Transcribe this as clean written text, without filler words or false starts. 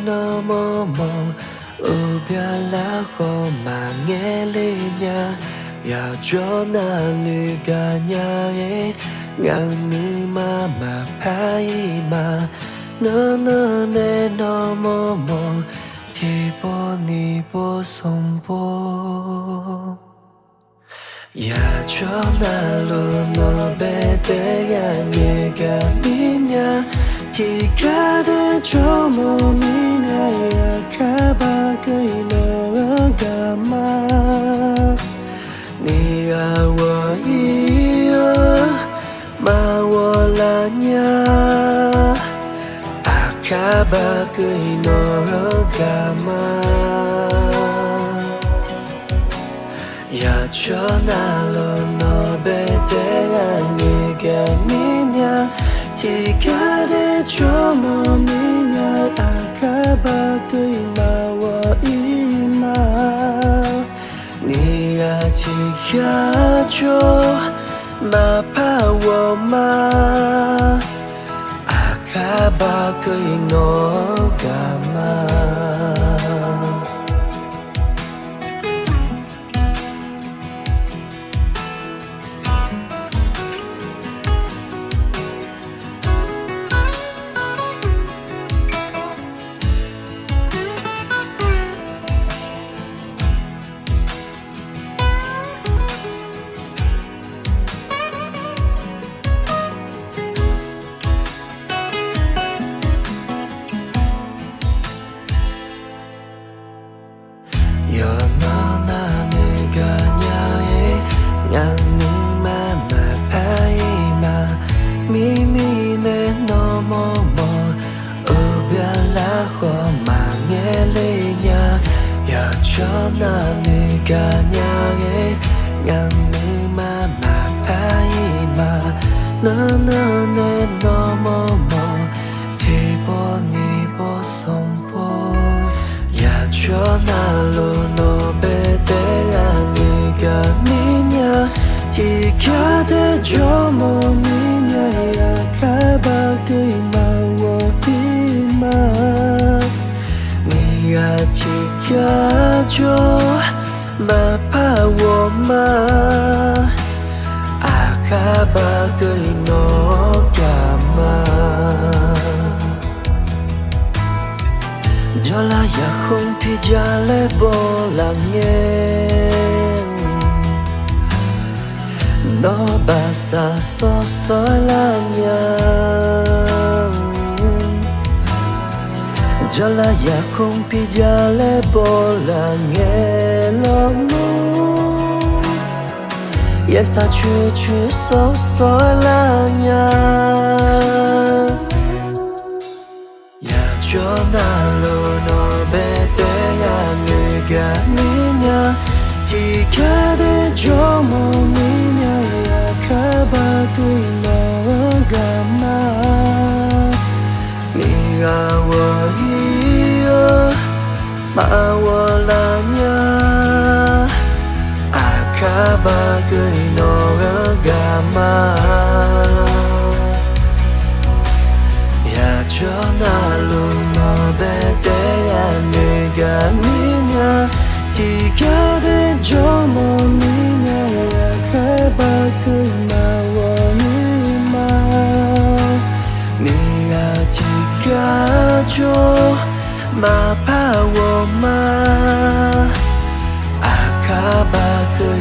no mo mo u bia la ho ma nghe li nha ya cho na ni ga nya e ngang ni ma pai ma no no ne no mo mo ti bo ni bo song bo ya cho na lu no be te ya ni ga mi nya ti ka de cho mo mi na ya ka ba kai no ga ma ni a wo yi ma wo la nya a ka ba kai no ga ma ya cho na lo no be te ya ni ga mi nya ti ka de cho mo mi nya a ka ba kai ma wo i ma ni ya ti ka cho ma pa wo ma a ka ba kai no ga ma yo no na ni ga nya e ngang ni ma pai ma mi ne no mo mo u bia la ho ma nghe le nya ya cho na ni ga nya e ngang ni ma pai ma no no ne no mo mo ti bo ni bo song bo ya cho na lo no be te ya ni ga mi nya ti ka de cho mo mi nya ya ka ba kai ma wo hi ma ni ya ti ka cho ma pa wo ma a ka ba kai no ga ma cho la ya không phi ja le bo la nghe no ba sa so la nya cho la ya không phi ja le bo la nghe lo no ya sa chu so la nya cho na lo no be te ya ni ga mi nya ti ka de cho mo mi nya ya ka ba kai no ga ma mi ga wo yi ma wo la nya a ka ba kai no ga ma cho na lu no be te ya ni ga mi nya ti ka de cho mo mi nya ya ka ba kai ma wo ni ma ni ya ti ka cho ma pa wo ma a ka ba kai